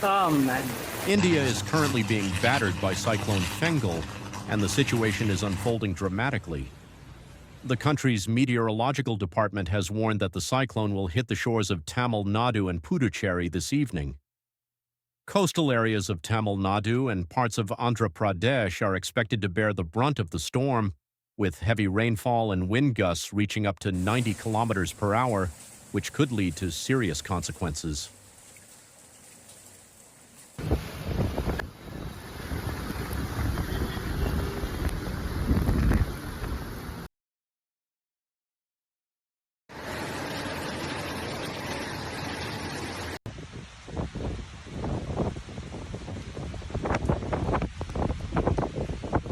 Oh, man. India is currently being battered by Cyclone Fengal, and the situation is unfolding dramatically. The country's meteorological department has warned that the cyclone will hit the shores of Tamil Nadu and Puducherry this evening. Coastal areas of Tamil Nadu and parts of Andhra Pradesh are expected to bear the brunt of the storm, with heavy rainfall and wind gusts reaching up to 90 kilometers per hour, which could lead to serious consequences.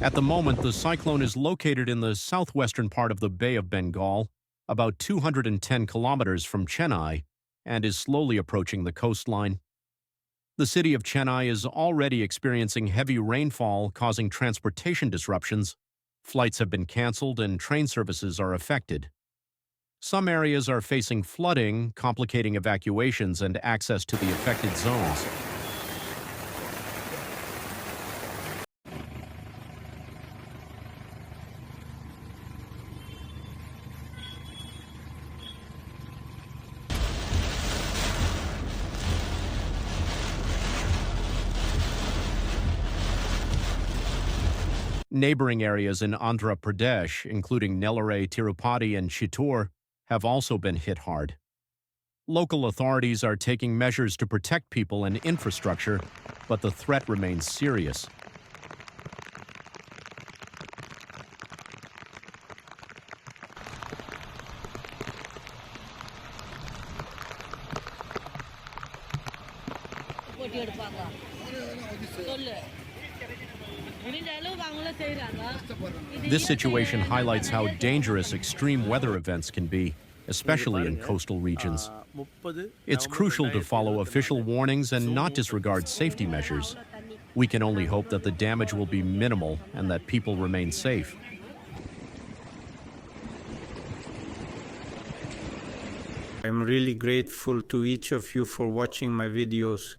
At the moment, the cyclone is located in the southwestern part of the Bay of Bengal, about 210 kilometers from Chennai, and is slowly approaching the coastline. The city of Chennai is already experiencing heavy rainfall, causing transportation disruptions. Flights have been canceled and train services are affected. Some areas are facing flooding, complicating evacuations and access to the affected zones. Neighboring areas in Andhra Pradesh, including Nellore, Tirupati, and Chittoor, have also been hit hard. Local authorities are taking measures to protect people and infrastructure, but the threat remains serious. This situation highlights how dangerous extreme weather events can be, especially in coastal regions. It's crucial to follow official warnings and not disregard safety measures. We can only hope that the damage will be minimal and that people remain safe. I'm really grateful to each of you for watching my videos.